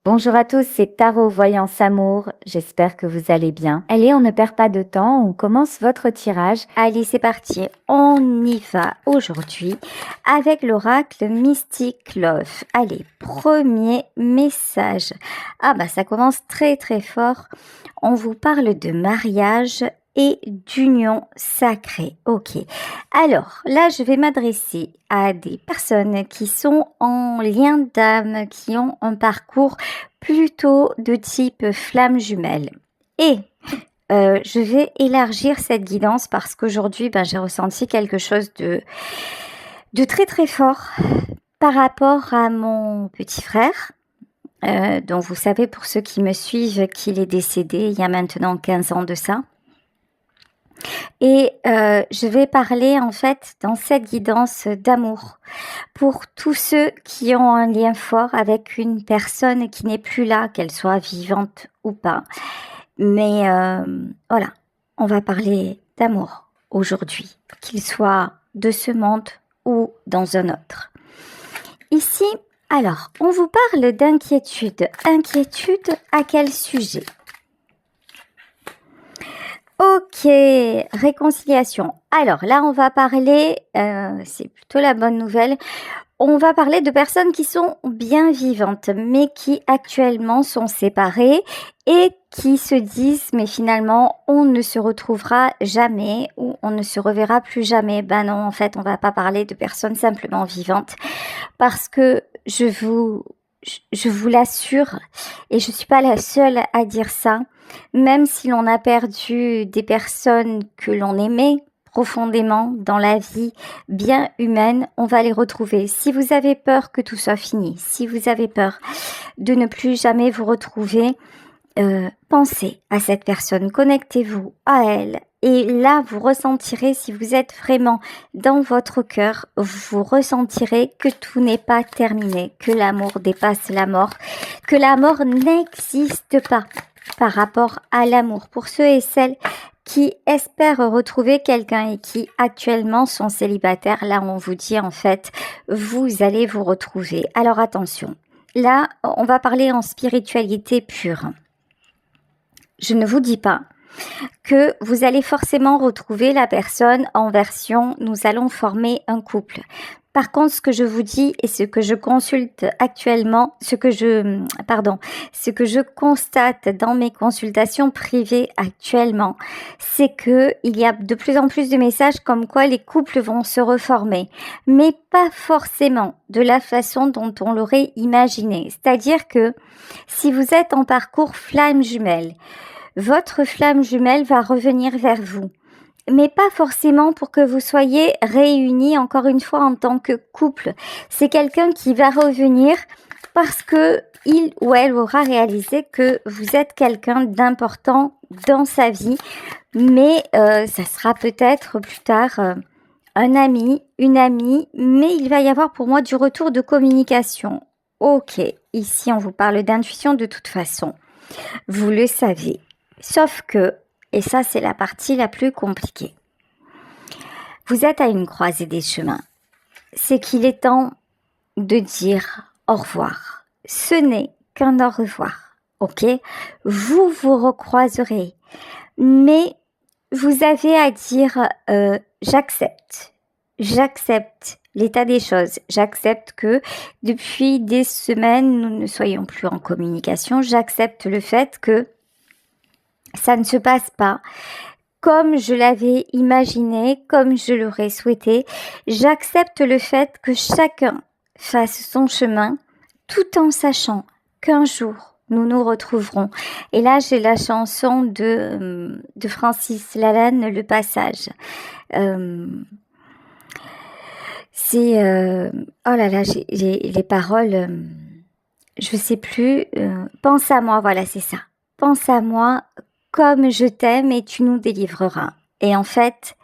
Bonjour à tous, c'est Tarot Voyance Amour, j'espère que vous allez bien. Allez, on ne perd pas de temps, on commence votre tirage. Allez, c'est parti, on y va aujourd'hui avec l'oracle Mystic Love. Allez, premier message. Ah bah ça commence très très fort. On vous parle de mariage et d'union sacrée. Ok. Alors là, je vais m'adresser à des personnes qui sont en lien d'âme, qui ont un parcours plutôt de type flamme jumelle. Et je vais élargir cette guidance parce qu'aujourd'hui, j'ai ressenti quelque chose de très très fort par rapport à mon petit frère. Donc vous savez, pour ceux qui me suivent, qu'il est décédé il y a maintenant 15 ans de ça. Et je vais parler en fait dans cette guidance d'amour pour tous ceux qui ont un lien fort avec une personne qui n'est plus là, qu'elle soit vivante ou pas. Mais voilà, on va parler d'amour aujourd'hui, qu'il soit de ce monde ou dans un autre. Ici, alors, on vous parle d'inquiétude. Inquiétude à quel sujet? Ok, réconciliation. Alors là, on va parler, c'est plutôt la bonne nouvelle, on va parler de personnes qui sont bien vivantes, mais qui actuellement sont séparées et qui se disent, mais finalement, on ne se retrouvera jamais ou on ne se reverra plus jamais. Ben non, en fait, on va pas parler de personnes simplement vivantes parce que je vous l'assure, et je suis pas la seule à dire ça, même si l'on a perdu des personnes que l'on aimait profondément dans la vie bien humaine, on va les retrouver. Si vous avez peur que tout soit fini, si vous avez peur de ne plus jamais vous retrouver, pensez à cette personne, connectez-vous à elle. Et là, vous ressentirez, si vous êtes vraiment dans votre cœur, vous ressentirez que tout n'est pas terminé, que l'amour dépasse la mort, que la mort n'existe pas par rapport à l'amour. Pour ceux et celles qui espèrent retrouver quelqu'un et qui actuellement sont célibataires, là on vous dit en fait, vous allez vous retrouver. Alors attention, là on va parler en spiritualité pure. Je ne vous dis pas que vous allez forcément retrouver la personne en version nous allons former un couple. Par contre, ce que je vous dis et ce que je consulte actuellement, ce que je constate dans mes consultations privées actuellement, c'est que il y a de plus en plus de messages comme quoi les couples vont se reformer, mais pas forcément de la façon dont on l'aurait imaginé. C'est-à-dire que si vous êtes en parcours flamme jumelle, votre flamme jumelle va revenir vers vous. Mais pas forcément pour que vous soyez réunis encore une fois en tant que couple. C'est quelqu'un qui va revenir parce que il ou elle aura réalisé que vous êtes quelqu'un d'important dans sa vie. Mais ça sera peut-être plus tard un ami, une amie. Mais il va y avoir pour moi du retour de communication. Ok, ici on vous parle d'intuition de toute façon. Vous le savez. Sauf que, et ça c'est la partie la plus compliquée, vous êtes à une croisée des chemins. C'est qu'il est temps de dire au revoir. Ce n'est qu'un au revoir, ok? Vous vous recroiserez, mais vous avez à dire j'accepte. J'accepte l'état des choses. J'accepte que depuis des semaines, nous ne soyons plus en communication. J'accepte le fait que ça ne se passe pas comme je l'avais imaginé, comme je l'aurais souhaité. J'accepte le fait que chacun fasse son chemin tout en sachant qu'un jour nous nous retrouverons. Et là, j'ai la chanson de Francis Lalanne, Le Passage. Oh là là, j'ai les paroles, je sais plus. Pense à moi, voilà, c'est ça. Pense à moi comme je t'aime et tu nous délivreras. Et en fait,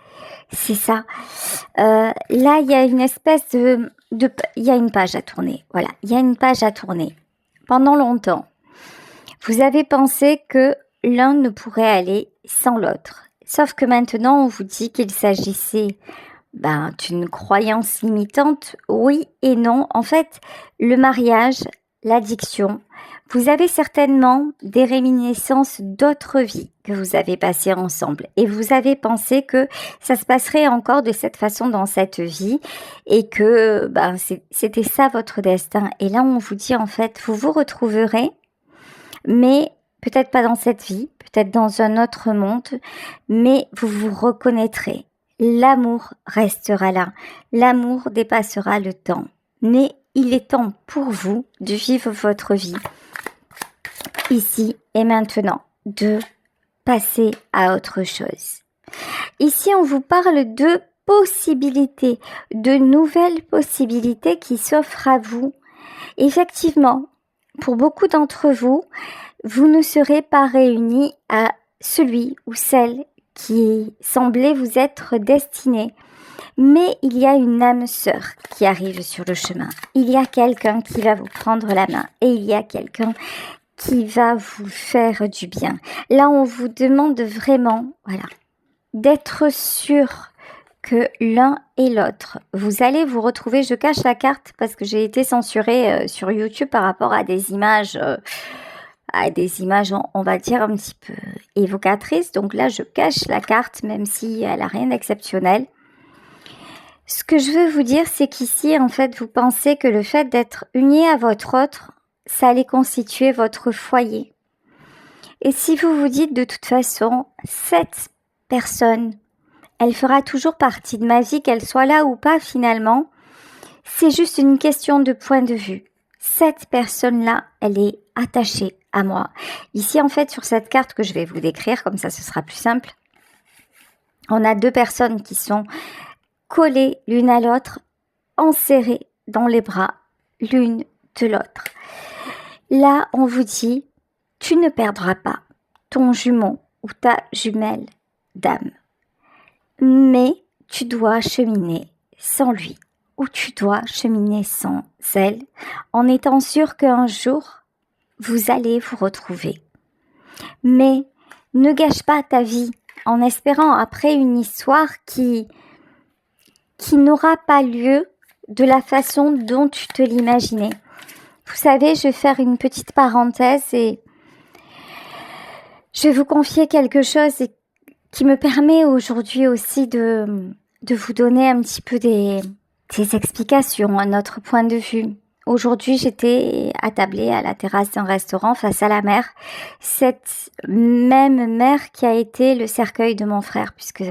c'est ça. Là, il y a une espèce il y a une page à tourner. Voilà, il y a une page à tourner. Pendant longtemps, vous avez pensé que l'un ne pourrait aller sans l'autre. Sauf que maintenant, on vous dit qu'il s'agissait d'une croyance limitante. Oui et non. En fait, le mariage, l'addiction, Vous avez certainement des réminiscences d'autres vies que vous avez passées ensemble et vous avez pensé que ça se passerait encore de cette façon dans cette vie et que c'était ça votre destin. Et là, on vous dit en fait, vous vous retrouverez, mais peut-être pas dans cette vie, peut-être dans un autre monde, mais vous vous reconnaîtrez. L'amour restera là, l'amour dépassera le temps, mais il est temps pour vous de vivre votre vie ici et maintenant, de passer à autre chose. Ici, on vous parle de possibilités, de nouvelles possibilités qui s'offrent à vous. Effectivement, pour beaucoup d'entre vous, vous ne serez pas réunis à celui ou celle qui semblait vous être destiné. Mais il y a une âme sœur qui arrive sur le chemin. Il y a quelqu'un qui va vous prendre la main et il y a quelqu'un qui va vous faire du bien. Là, on vous demande vraiment, d'être sûr que l'un et l'autre, vous allez vous retrouver. Je cache la carte parce que j'ai été censurée sur YouTube par rapport à des images, on va dire, un petit peu évocatrices. Donc là, je cache la carte, même si elle n'a rien d'exceptionnel. Ce que je veux vous dire, c'est qu'ici, en fait, vous pensez que le fait d'être uni à votre autre, ça allait constituer votre foyer. Et si vous vous dites de toute façon, cette personne, elle fera toujours partie de ma vie, qu'elle soit là ou pas finalement, c'est juste une question de point de vue. Cette personne-là, elle est attachée à moi. Ici, en fait, sur cette carte que je vais vous décrire, comme ça ce sera plus simple, on a deux personnes qui sont collées l'une à l'autre, enserrées dans les bras l'une de l'autre. Là, on vous dit, tu ne perdras pas ton jumeau ou ta jumelle d'âme, mais tu dois cheminer sans lui ou tu dois cheminer sans elle en étant sûr qu'un jour, vous allez vous retrouver. Mais ne gâche pas ta vie en espérant après une histoire qui n'aura pas lieu de la façon dont tu te l'imaginais. Vous savez, je vais faire une petite parenthèse et je vais vous confier quelque chose qui me permet aujourd'hui aussi de vous donner un petit peu des explications, un autre point de vue. Aujourd'hui, j'étais attablée à la terrasse d'un restaurant face à la mer. Cette même mer qui a été le cercueil de mon frère, puisque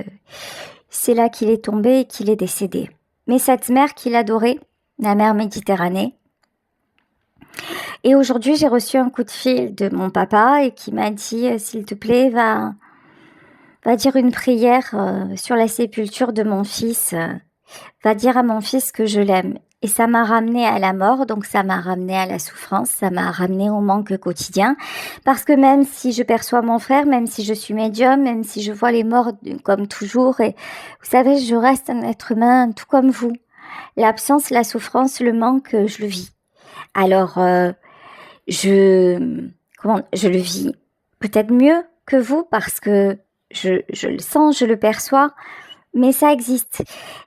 c'est là qu'il est tombé et qu'il est décédé. Mais cette mer qu'il adorait, la mer Méditerranée. Et aujourd'hui, j'ai reçu un coup de fil de mon papa et qui m'a dit, s'il te plaît, va dire une prière sur la sépulture de mon fils. Va dire à mon fils que je l'aime. Et ça m'a ramené à la mort, donc ça m'a ramené à la souffrance, ça m'a ramené au manque quotidien. Parce que même si je perçois mon frère, même si je suis médium, même si je vois les morts comme toujours, et vous savez, je reste un être humain tout comme vous. L'absence, la souffrance, le manque, je le vis. Alors, je le vis peut-être mieux que vous parce que je le sens, je le perçois, mais ça existe.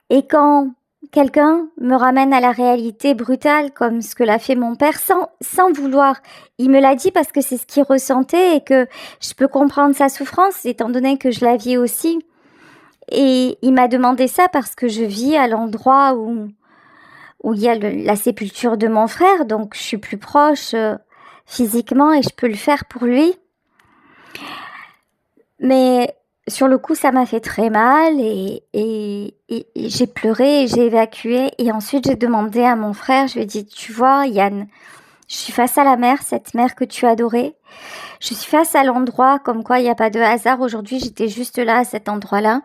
Et quand quelqu'un me ramène à la réalité brutale comme ce que l'a fait mon père sans vouloir, il me l'a dit parce que c'est ce qu'il ressentait et que je peux comprendre sa souffrance étant donné que je la vis aussi. Et il m'a demandé ça parce que je vis à l'endroit où il y a la sépulture de mon frère, donc je suis plus proche physiquement et je peux le faire pour lui. Mais sur le coup, ça m'a fait très mal et j'ai pleuré et j'ai évacué. Et ensuite, j'ai demandé à mon frère, je lui ai dit, tu vois, Yann, je suis face à la mer, cette mer que tu adorais. Je suis face à l'endroit, comme quoi il n'y a pas de hasard. Aujourd'hui, j'étais juste là, à cet endroit-là.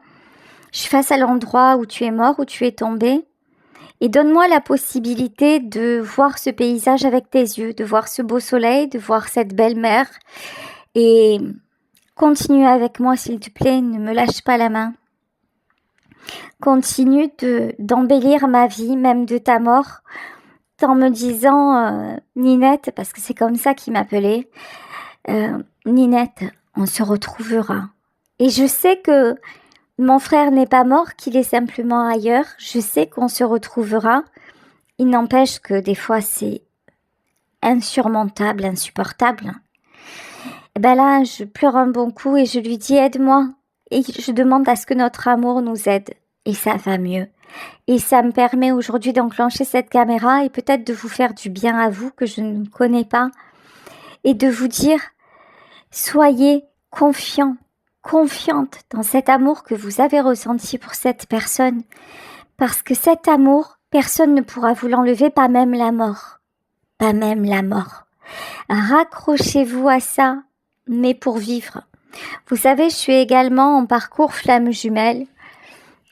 Je suis face à l'endroit où tu es mort, où tu es tombé. Et donne-moi la possibilité de voir ce paysage avec tes yeux, de voir ce beau soleil, de voir cette belle mer. Et continue avec moi, s'il te plaît, ne me lâche pas la main. Continue d'embellir ma vie, même de ta mort, en me disant Ninette, parce que c'est comme ça qu'il m'appelait, Ninette, on se retrouvera. Et je sais que mon frère n'est pas mort, qu'il est simplement ailleurs. Je sais qu'on se retrouvera. Il n'empêche que des fois, c'est insurmontable, insupportable. Et ben là, je pleure un bon coup et je lui dis aide-moi. Et je demande à ce que notre amour nous aide. Et ça va mieux. Et ça me permet aujourd'hui d'enclencher cette caméra et peut-être de vous faire du bien à vous que je ne connais pas. Et de vous dire, soyez confiants, confiante dans cet amour que vous avez ressenti pour cette personne. Parce que cet amour, personne ne pourra vous l'enlever, pas même la mort. Pas même la mort. Raccrochez-vous à ça, mais pour vivre. Vous savez, je suis également en parcours flamme jumelle.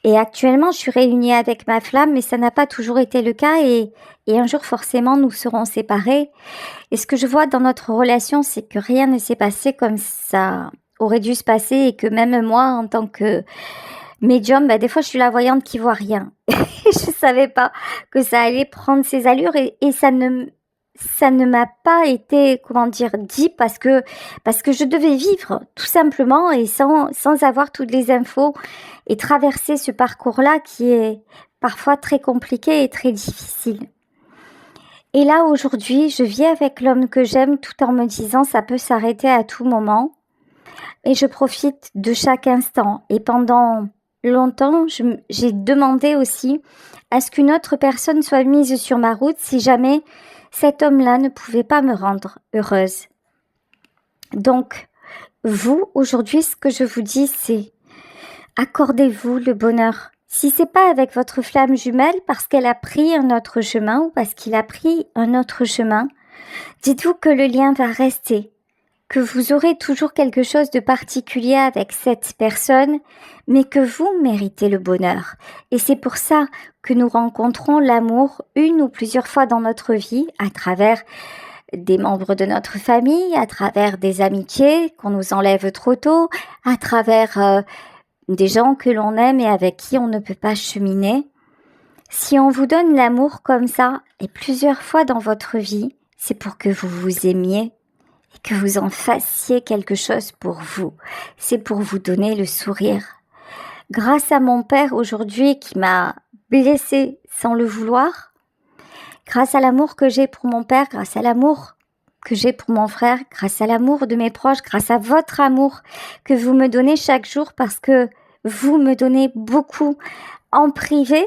Et actuellement, je suis réunie avec ma flamme, mais ça n'a pas toujours été le cas. Et un jour, forcément, nous serons séparés. Et ce que je vois dans notre relation, c'est que rien ne s'est passé comme ça aurait dû se passer. Et que même moi, en tant que médium, des fois, je suis la voyante qui voit rien. Je savais pas que ça allait prendre ces allures. Et ça ne m'a pas été, dit parce que je devais vivre tout simplement et sans avoir toutes les infos et traverser ce parcours-là qui est parfois très compliqué et très difficile. Et là, aujourd'hui, je vis avec l'homme que j'aime tout en me disant ça peut s'arrêter à tout moment et je profite de chaque instant. Et pendant longtemps, j'ai demandé aussi à ce qu'une autre personne soit mise sur ma route si jamais cet homme-là ne pouvait pas me rendre heureuse. Donc, vous, aujourd'hui, ce que je vous dis, c'est accordez-vous le bonheur. Si c'est pas avec votre flamme jumelle parce qu'elle a pris un autre chemin ou parce qu'il a pris un autre chemin, dites-vous que le lien va rester, que vous aurez toujours quelque chose de particulier avec cette personne, mais que vous méritez le bonheur. Et c'est pour ça que nous rencontrons l'amour une ou plusieurs fois dans notre vie, à travers des membres de notre famille, à travers des amitiés qu'on nous enlève trop tôt, à travers des gens que l'on aime et avec qui on ne peut pas cheminer. Si on vous donne l'amour comme ça, et plusieurs fois dans votre vie, c'est pour que vous vous aimiez et que vous en fassiez quelque chose pour vous. C'est pour vous donner le sourire. Grâce à mon père aujourd'hui qui m'a blessée sans le vouloir, grâce à l'amour que j'ai pour mon père, grâce à l'amour que j'ai pour mon frère, grâce à l'amour de mes proches, grâce à votre amour que vous me donnez chaque jour parce que vous me donnez beaucoup en privé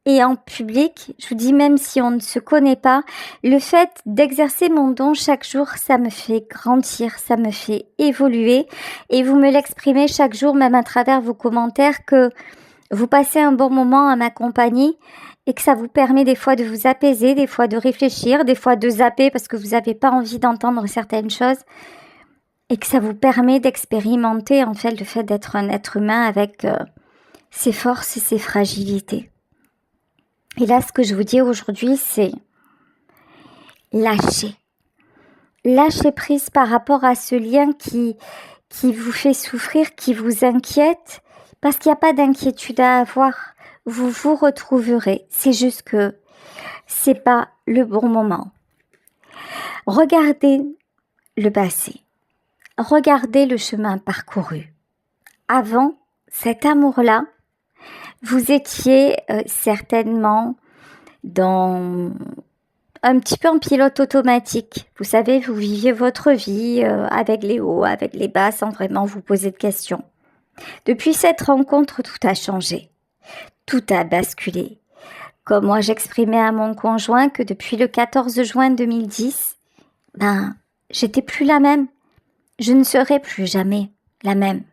et en public. Je vous dis, même si on ne se connaît pas, le fait d'exercer mon don chaque jour, ça me fait grandir, ça me fait évoluer et vous me l'exprimez chaque jour, même à travers vos commentaires, que vous passez un bon moment à ma compagnie et que ça vous permet des fois de vous apaiser, des fois de réfléchir, des fois de zapper parce que vous n'avez pas envie d'entendre certaines choses et que ça vous permet d'expérimenter en fait le fait d'être un être humain avec ses forces et ses fragilités. Et là, ce que je vous dis aujourd'hui, c'est lâcher. Lâcher prise par rapport à ce lien qui vous fait souffrir, qui vous inquiète, parce qu'il n'y a pas d'inquiétude à avoir. Vous vous retrouverez. C'est juste que c'est pas le bon moment. Regardez le passé. Regardez le chemin parcouru. Avant cet amour-là, vous étiez certainement dans un petit peu en pilote automatique. Vous savez, vous viviez votre vie avec les hauts, avec les bas, sans vraiment vous poser de questions. Depuis cette rencontre, tout a changé. Tout a basculé. Comme moi, j'exprimais à mon conjoint que depuis le 14 juin 2010, j'étais plus la même. Je ne serai plus jamais la même.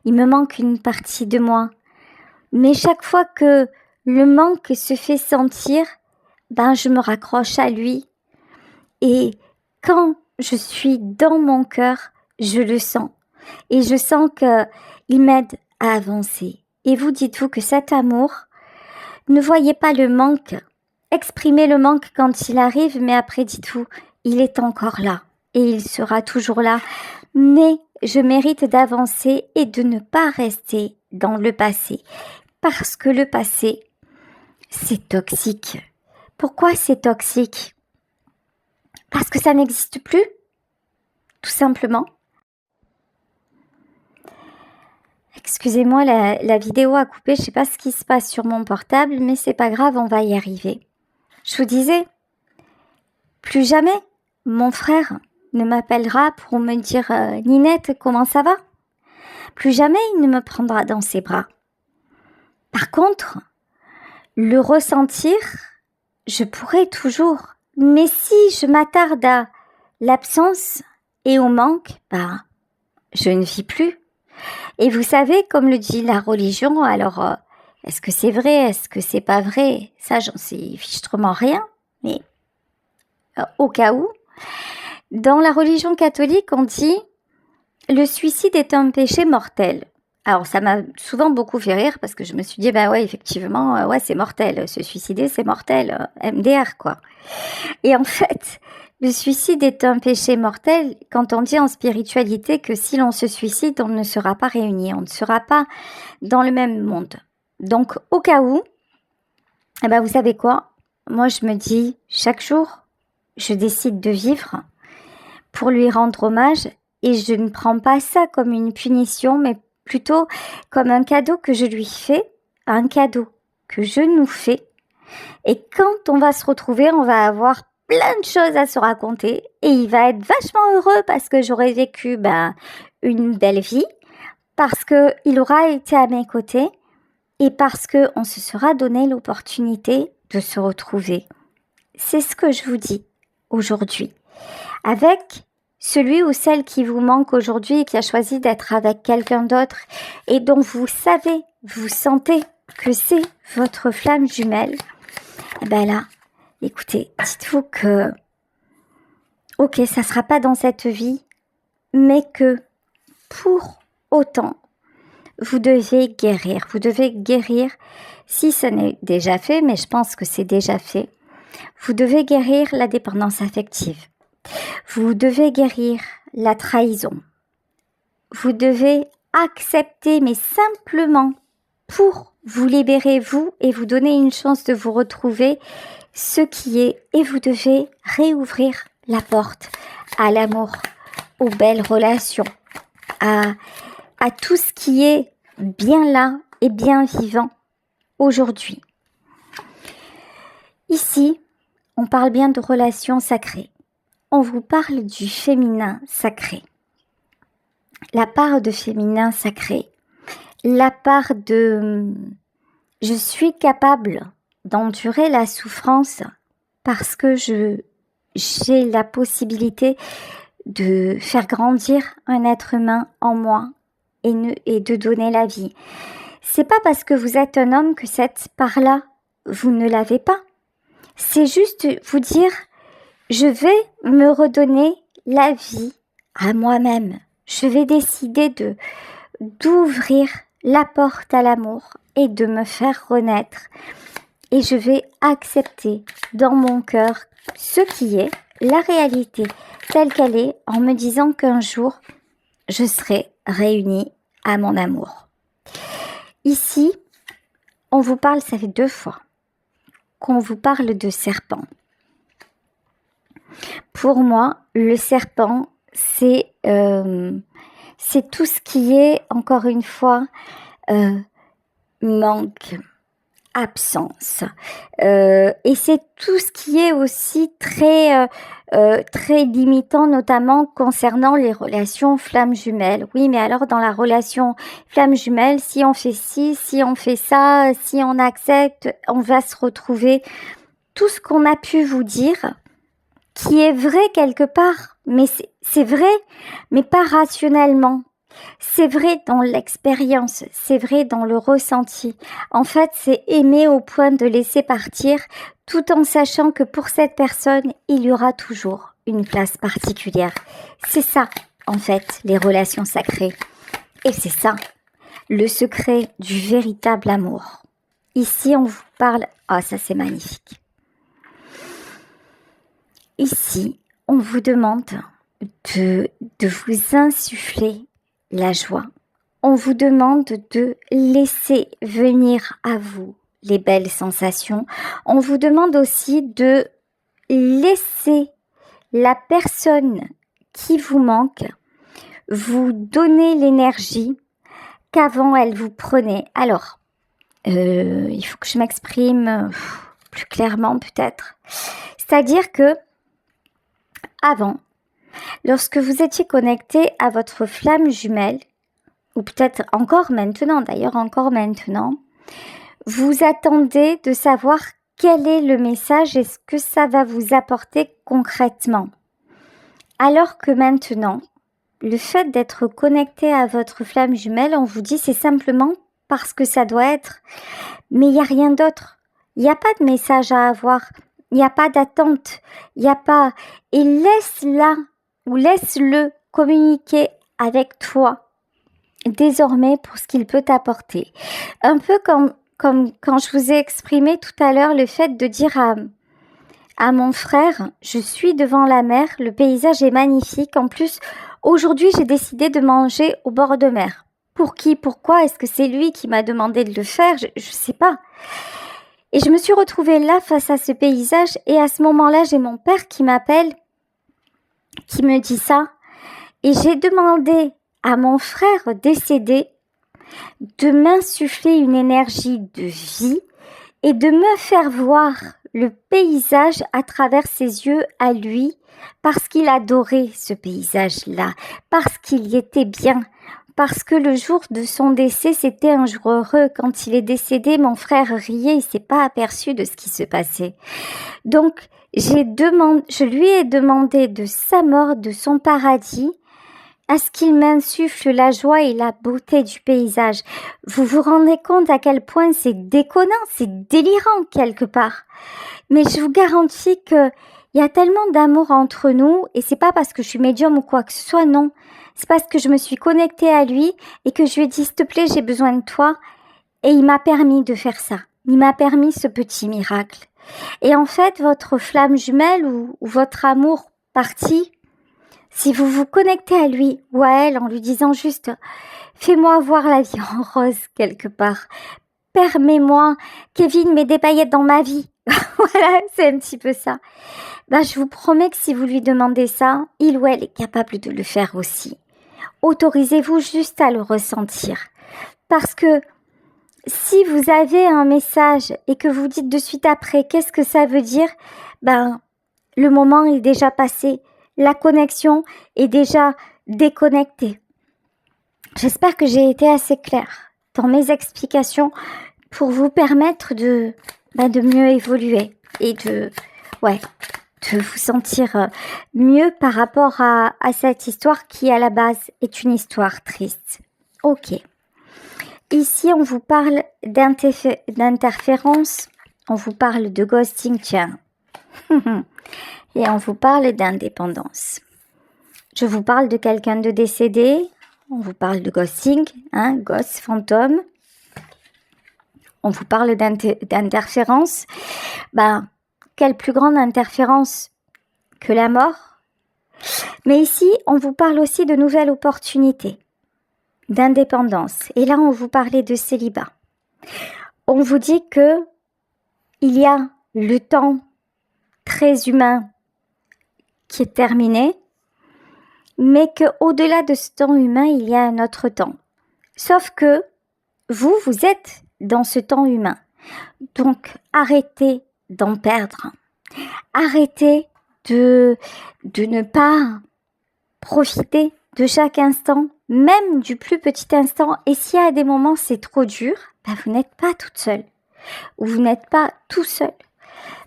Il me manque une partie de moi. Mais chaque fois que le manque se fait sentir, je me raccroche à lui. Et quand je suis dans mon cœur, je le sens. Et je sens qu'il m'aide à avancer. Et vous, dites-vous que cet amour, ne voyez pas le manque. Exprimez le manque quand il arrive, mais après, dites-vous, il est encore là. Et il sera toujours là. Mais je mérite d'avancer et de ne pas rester dans le passé. Parce que le passé, c'est toxique. Pourquoi c'est toxique? Parce que ça n'existe plus, tout simplement. Excusez-moi, la vidéo a coupé, je ne sais pas ce qui se passe sur mon portable, mais c'est pas grave, on va y arriver. Je vous disais, plus jamais mon frère ne m'appellera pour me dire Ninette, comment ça va? Plus jamais il ne me prendra dans ses bras. Par contre, le ressentir, je pourrais toujours. Mais si je m'attarde à l'absence et au manque, je ne vis plus. Et vous savez, comme le dit la religion, alors est-ce que c'est vrai, est-ce que c'est pas vrai? Ça, j'en sais fichtrement rien, mais au cas où. Dans la religion catholique, on dit le suicide est un péché mortel. Alors ça m'a souvent beaucoup fait rire parce que je me suis dit ouais effectivement c'est mortel, se suicider c'est mortel, MDR quoi. Et en fait, le suicide est un péché mortel quand on dit en spiritualité que si l'on se suicide, on ne sera pas réunis, on ne sera pas dans le même monde. Donc au cas où, vous savez quoi? Moi je me dis chaque jour, je décide de vivre pour lui rendre hommage et je ne prends pas ça comme une punition mais plutôt comme un cadeau que je lui fais, un cadeau que je nous fais. Et quand on va se retrouver, on va avoir plein de choses à se raconter et il va être vachement heureux parce que j'aurai vécu une belle vie, parce qu'il aura été à mes côtés et parce qu'on se sera donné l'opportunité de se retrouver. C'est ce que je vous dis aujourd'hui. Avec celui ou celle qui vous manque aujourd'hui et qui a choisi d'être avec quelqu'un d'autre et dont vous savez, vous sentez que c'est votre flamme jumelle, là, écoutez, dites-vous que, ok, ça sera pas dans cette vie, mais que pour autant, vous devez guérir, si ce n'est déjà fait, mais je pense que c'est déjà fait, vous devez guérir la dépendance affective. Vous devez guérir la trahison. Vous devez accepter, mais simplement pour vous libérer vous et vous donner une chance de vous retrouver ce qui est. Et vous devez réouvrir la porte à l'amour, aux belles relations, à tout ce qui est bien là et bien vivant aujourd'hui. Ici, on parle bien de relations sacrées. On vous parle du féminin sacré. La part de féminin sacré. La part de je suis capable d'endurer la souffrance parce que j'ai la possibilité de faire grandir un être humain en moi et de donner la vie. C'est pas parce que vous êtes un homme que cette part-là, vous ne l'avez pas. C'est juste vous dire je vais me redonner la vie à moi-même. Je vais décider d'ouvrir la porte à l'amour et de me faire renaître. Et je vais accepter dans mon cœur ce qui est la réalité telle qu'elle est en me disant qu'un jour, je serai réunie à mon amour. Ici, on vous parle, ça fait 2 fois, qu'on vous parle de serpent. Pour moi, le serpent, c'est tout ce qui est, encore une fois, manque, absence. Et c'est tout ce qui est aussi très limitant, notamment concernant les relations flammes jumelles. Oui, mais alors dans la relation flamme jumelle, si on fait ci, si on fait ça, si on accepte, on va se retrouver. Tout ce qu'on a pu vous dire, qui est vrai quelque part, mais c'est vrai, mais pas rationnellement. C'est vrai dans l'expérience, c'est vrai dans le ressenti. En fait, c'est aimer au point de laisser partir, tout en sachant que pour cette personne, il y aura toujours une place particulière. C'est ça, en fait, les relations sacrées. Et c'est ça, le secret du véritable amour. Ici, on vous parle... Ah, ça c'est magnifique. Ici, on vous demande de vous insuffler la joie. On vous demande de laisser venir à vous les belles sensations. On vous demande aussi de laisser la personne qui vous manque vous donner l'énergie qu'avant elle vous prenait. Alors, il faut que je m'exprime plus clairement peut-être. C'est-à-dire que avant, lorsque vous étiez connecté à votre flamme jumelle, ou peut-être encore maintenant, vous attendez de savoir quel est le message et ce que ça va vous apporter concrètement. Alors que maintenant, le fait d'être connecté à votre flamme jumelle, on vous dit c'est simplement parce que ça doit être, mais il n'y a rien d'autre. Il n'y a pas de message à avoir, il n'y a pas d'attente, il n'y a pas... Et laisse-la ou laisse-le communiquer avec toi désormais pour ce qu'il peut t'apporter. Un peu comme quand je vous ai exprimé tout à l'heure le fait de dire à mon frère, je suis devant la mer, le paysage est magnifique. En plus, aujourd'hui, j'ai décidé de manger au bord de mer. Pour qui? Pourquoi? Est-ce que c'est lui qui m'a demandé de le faire? Je sais pas. Et je me suis retrouvée là face à ce paysage et à ce moment-là, j'ai mon père qui m'appelle, qui me dit ça. Et j'ai demandé à mon frère décédé de m'insuffler une énergie de vie et de me faire voir le paysage à travers ses yeux à lui, parce qu'il adorait ce paysage-là, parce qu'il y était bien, parce que le jour de son décès, c'était un jour heureux. Quand il est décédé, mon frère riait, il s'est pas aperçu de ce qui se passait. Donc, je lui ai demandé de sa mort, de son paradis, à ce qu'il m'insuffle la joie et la beauté du paysage. Vous vous rendez compte à quel point c'est déconnant, c'est délirant quelque part. Mais je vous garantis que il y a tellement d'amour entre nous, et c'est pas parce que je suis médium ou quoi que ce soit, non. C'est parce que je me suis connectée à lui et que je lui ai dit, s'il te plaît, j'ai besoin de toi. Et il m'a permis de faire ça. Il m'a permis ce petit miracle. Et en fait, votre flamme jumelle ou votre amour parti, si vous vous connectez à lui ou à elle en lui disant juste « Fais-moi voir la vie en rose quelque part. Permets-moi, Kevin, mets des paillettes dans ma vie. » Voilà, c'est un petit peu ça. Ben, je vous promets que si vous lui demandez ça, il ou elle est capable de le faire aussi. Autorisez-vous juste à le ressentir. Parce que si vous avez un message et que vous dites de suite après qu'est-ce que ça veut dire, ben, le moment est déjà passé. La connexion est déjà déconnectée. J'espère que j'ai été assez claire dans mes explications pour vous permettre de mieux évoluer et de vous sentir mieux par rapport à cette histoire qui, à la base, est une histoire triste. Ok. Ici, on vous parle d'interférence, on vous parle de ghosting, tiens. Et on vous parle d'indépendance. Je vous parle de quelqu'un de décédé, on vous parle de ghosting, ghost, fantôme. On vous parle d'interférence. Quelle plus grande interférence que la mort? Mais ici, on vous parle aussi de nouvelles opportunités, d'indépendance. Et là, on vous parlait de célibat. On vous dit que il y a le temps très humain qui est terminé, mais qu'au-delà de ce temps humain, il y a un autre temps. Sauf que vous êtes dans ce temps humain. Donc, arrêtez d'en perdre. Arrêtez de ne pas profiter de chaque instant, même du plus petit instant. Et si à des moments c'est trop dur, vous n'êtes pas toute seule. Ou vous n'êtes pas tout seul.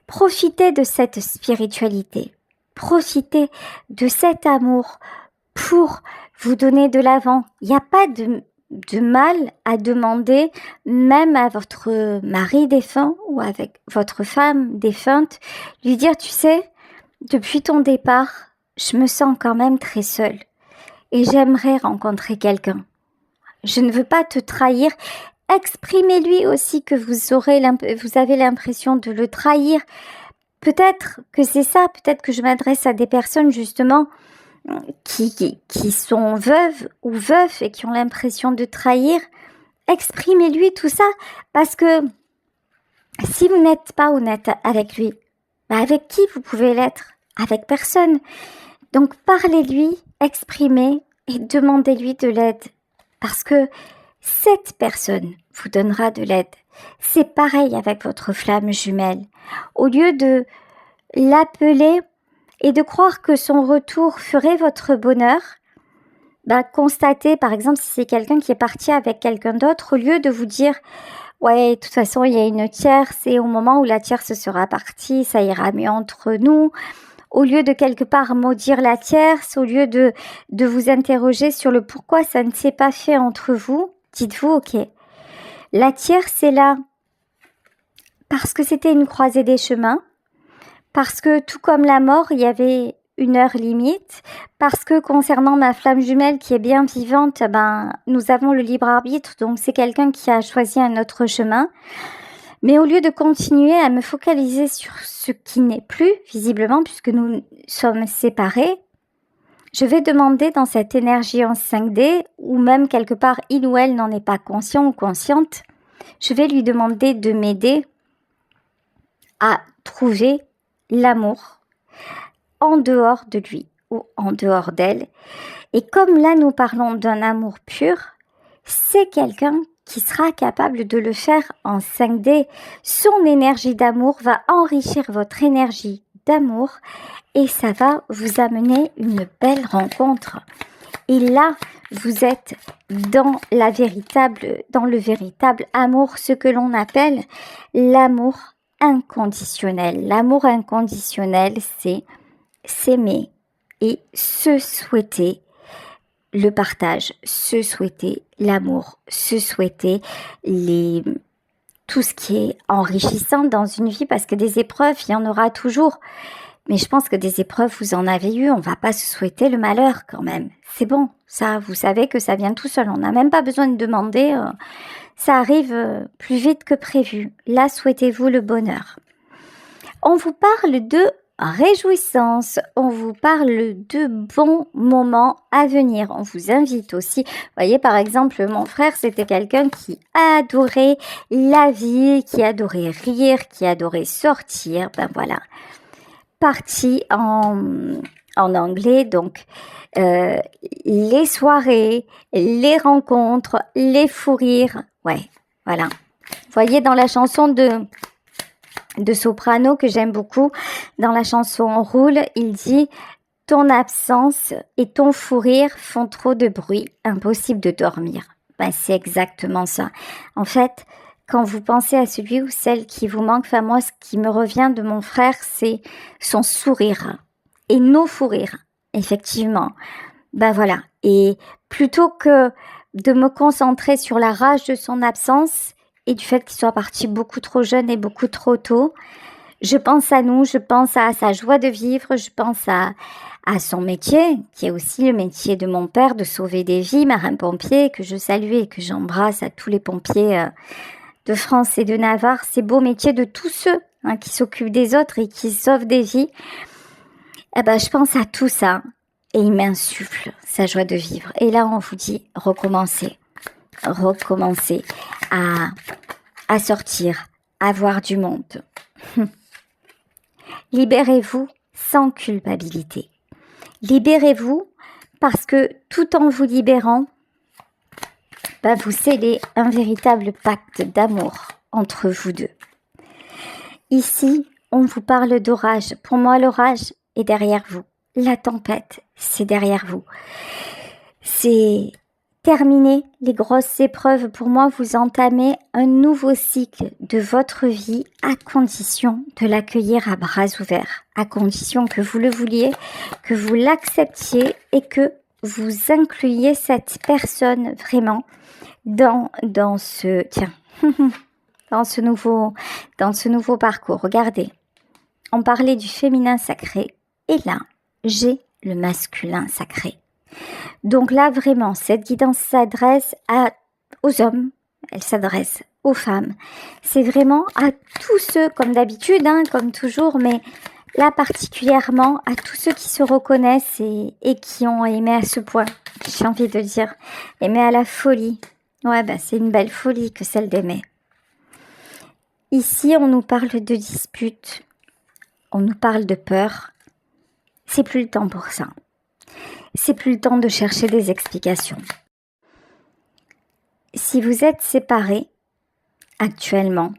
Profitez de cette spiritualité. Profitez de cet amour pour vous donner de l'avant. Il n'y a pas de mal à demander, même à votre mari défunt ou avec votre femme défunte, lui dire, tu sais, depuis ton départ, je me sens quand même très seule et j'aimerais rencontrer quelqu'un. Je ne veux pas te trahir. Exprimez-lui aussi que vous avez l'impression de le trahir. Peut-être que c'est ça, peut-être que je m'adresse à des personnes justement qui sont veuves ou veufs et qui ont l'impression de trahir. Exprimez-lui tout ça, parce que si vous n'êtes pas honnête avec lui, avec qui vous pouvez l'être? Avec personne. Donc parlez-lui, exprimez et demandez-lui de l'aide, parce que cette personne vous donnera de l'aide. C'est pareil avec votre flamme jumelle. Au lieu de l'appeler, et de croire que son retour ferait votre bonheur, constatez par exemple si c'est quelqu'un qui est parti avec quelqu'un d'autre, au lieu de vous dire ouais, de toute façon il y a une tierce et au moment où la tierce sera partie, ça ira mieux entre nous. Au lieu de quelque part maudire la tierce, au lieu de vous interroger sur le pourquoi ça ne s'est pas fait entre vous, dites-vous, ok, la tierce est là parce que c'était une croisée des chemins, parce que tout comme la mort, il y avait une heure limite, parce que concernant ma flamme jumelle qui est bien vivante, nous avons le libre arbitre, donc c'est quelqu'un qui a choisi un autre chemin. Mais au lieu de continuer à me focaliser sur ce qui n'est plus, visiblement, puisque nous sommes séparés, je vais demander dans cette énergie en 5D, ou même quelque part il ou elle n'en est pas conscient ou consciente, je vais lui demander de m'aider à trouver l'amour en dehors de lui ou en dehors d'elle. Et comme là nous parlons d'un amour pur, c'est quelqu'un qui sera capable de le faire en 5D. Son énergie d'amour va enrichir votre énergie d'amour et ça va vous amener une belle rencontre. Et là, vous êtes dans le véritable amour, ce que l'on appelle l'amour inconditionnel. L'amour inconditionnel, c'est s'aimer et se souhaiter le partage, se souhaiter l'amour, se souhaiter tout ce qui est enrichissant dans une vie, parce que des épreuves, il y en aura toujours. Mais je pense que des épreuves, vous en avez eu, on va pas se souhaiter le malheur quand même. C'est bon, ça, vous savez que ça vient tout seul, on n'a même pas besoin de demander, ça arrive plus vite que prévu. Là, souhaitez-vous le bonheur. On vous parle de réjouissance, on vous parle de bons moments à venir. On vous invite aussi, vous voyez par exemple mon frère, c'était quelqu'un qui adorait la vie, qui adorait rire, qui adorait sortir, voilà. Parti en anglais, donc les soirées, les rencontres, les fous rires, ouais, voilà. Vous voyez dans la chanson de Soprano que j'aime beaucoup, dans la chanson Roule, il dit « Ton absence et ton fou rire font trop de bruit, impossible de dormir ». C'est exactement ça. En fait, quand vous pensez à celui ou celle qui vous manque, moi, ce qui me revient de mon frère, c'est son sourire et nos fous rires, effectivement. Voilà. Et plutôt que de me concentrer sur la rage de son absence et du fait qu'il soit parti beaucoup trop jeune et beaucoup trop tôt, je pense à nous, je pense à sa joie de vivre, je pense à son métier, qui est aussi le métier de mon père, de sauver des vies, marin-pompier, que je salue et que j'embrasse à tous les pompiers de France et de Navarre, ces beaux métiers de tous ceux qui s'occupent des autres et qui sauvent des vies. Je pense à tout ça et il m'insuffle sa joie de vivre. Et là, on vous dit recommencez à sortir, à voir du monde. Libérez-vous sans culpabilité. Libérez-vous parce que tout en vous libérant, vous scellez un véritable pacte d'amour entre vous deux. Ici, on vous parle d'orage. Pour moi, l'orage est derrière vous. La tempête, c'est derrière vous. C'est terminer les grosses épreuves. Pour moi, vous entamez un nouveau cycle de votre vie à condition de l'accueillir à bras ouverts, à condition que vous le vouliez, que vous l'acceptiez et que vous incluiez cette personne vraiment dans ce dans ce nouveau parcours. Regardez, on parlait du féminin sacré et là, j'ai le masculin sacré. Donc là, vraiment, cette guidance s'adresse aux hommes, elle s'adresse aux femmes. C'est vraiment à tous ceux, comme d'habitude, comme toujours, mais là particulièrement à tous ceux qui se reconnaissent et qui ont aimé à ce point, j'ai envie de dire, aimer à la folie. Ouais, c'est une belle folie que celle d'aimer. Ici, on nous parle de disputes, on nous parle de peur. C'est plus le temps pour ça. C'est plus le temps de chercher des explications. Si vous êtes séparés actuellement,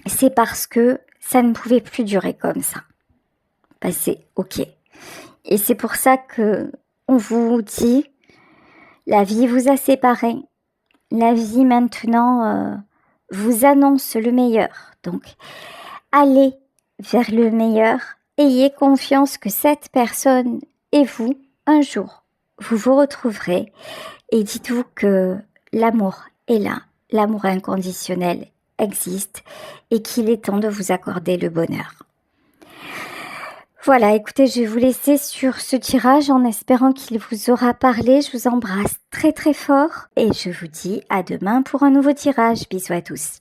c'est parce que ça ne pouvait plus durer comme ça. bah c'est ok. Et c'est pour ça que on vous dit, la vie vous a séparés. La vie maintenant vous annonce le meilleur. Donc, allez vers le meilleur. Ayez confiance que cette personne et vous, un jour, vous vous retrouverez. Et dites-vous que l'amour est là. L'amour inconditionnel existe et qu'il est temps de vous accorder le bonheur. Voilà, écoutez, je vais vous laisser sur ce tirage en espérant qu'il vous aura parlé. Je vous embrasse très très fort et je vous dis à demain pour un nouveau tirage. Bisous à tous.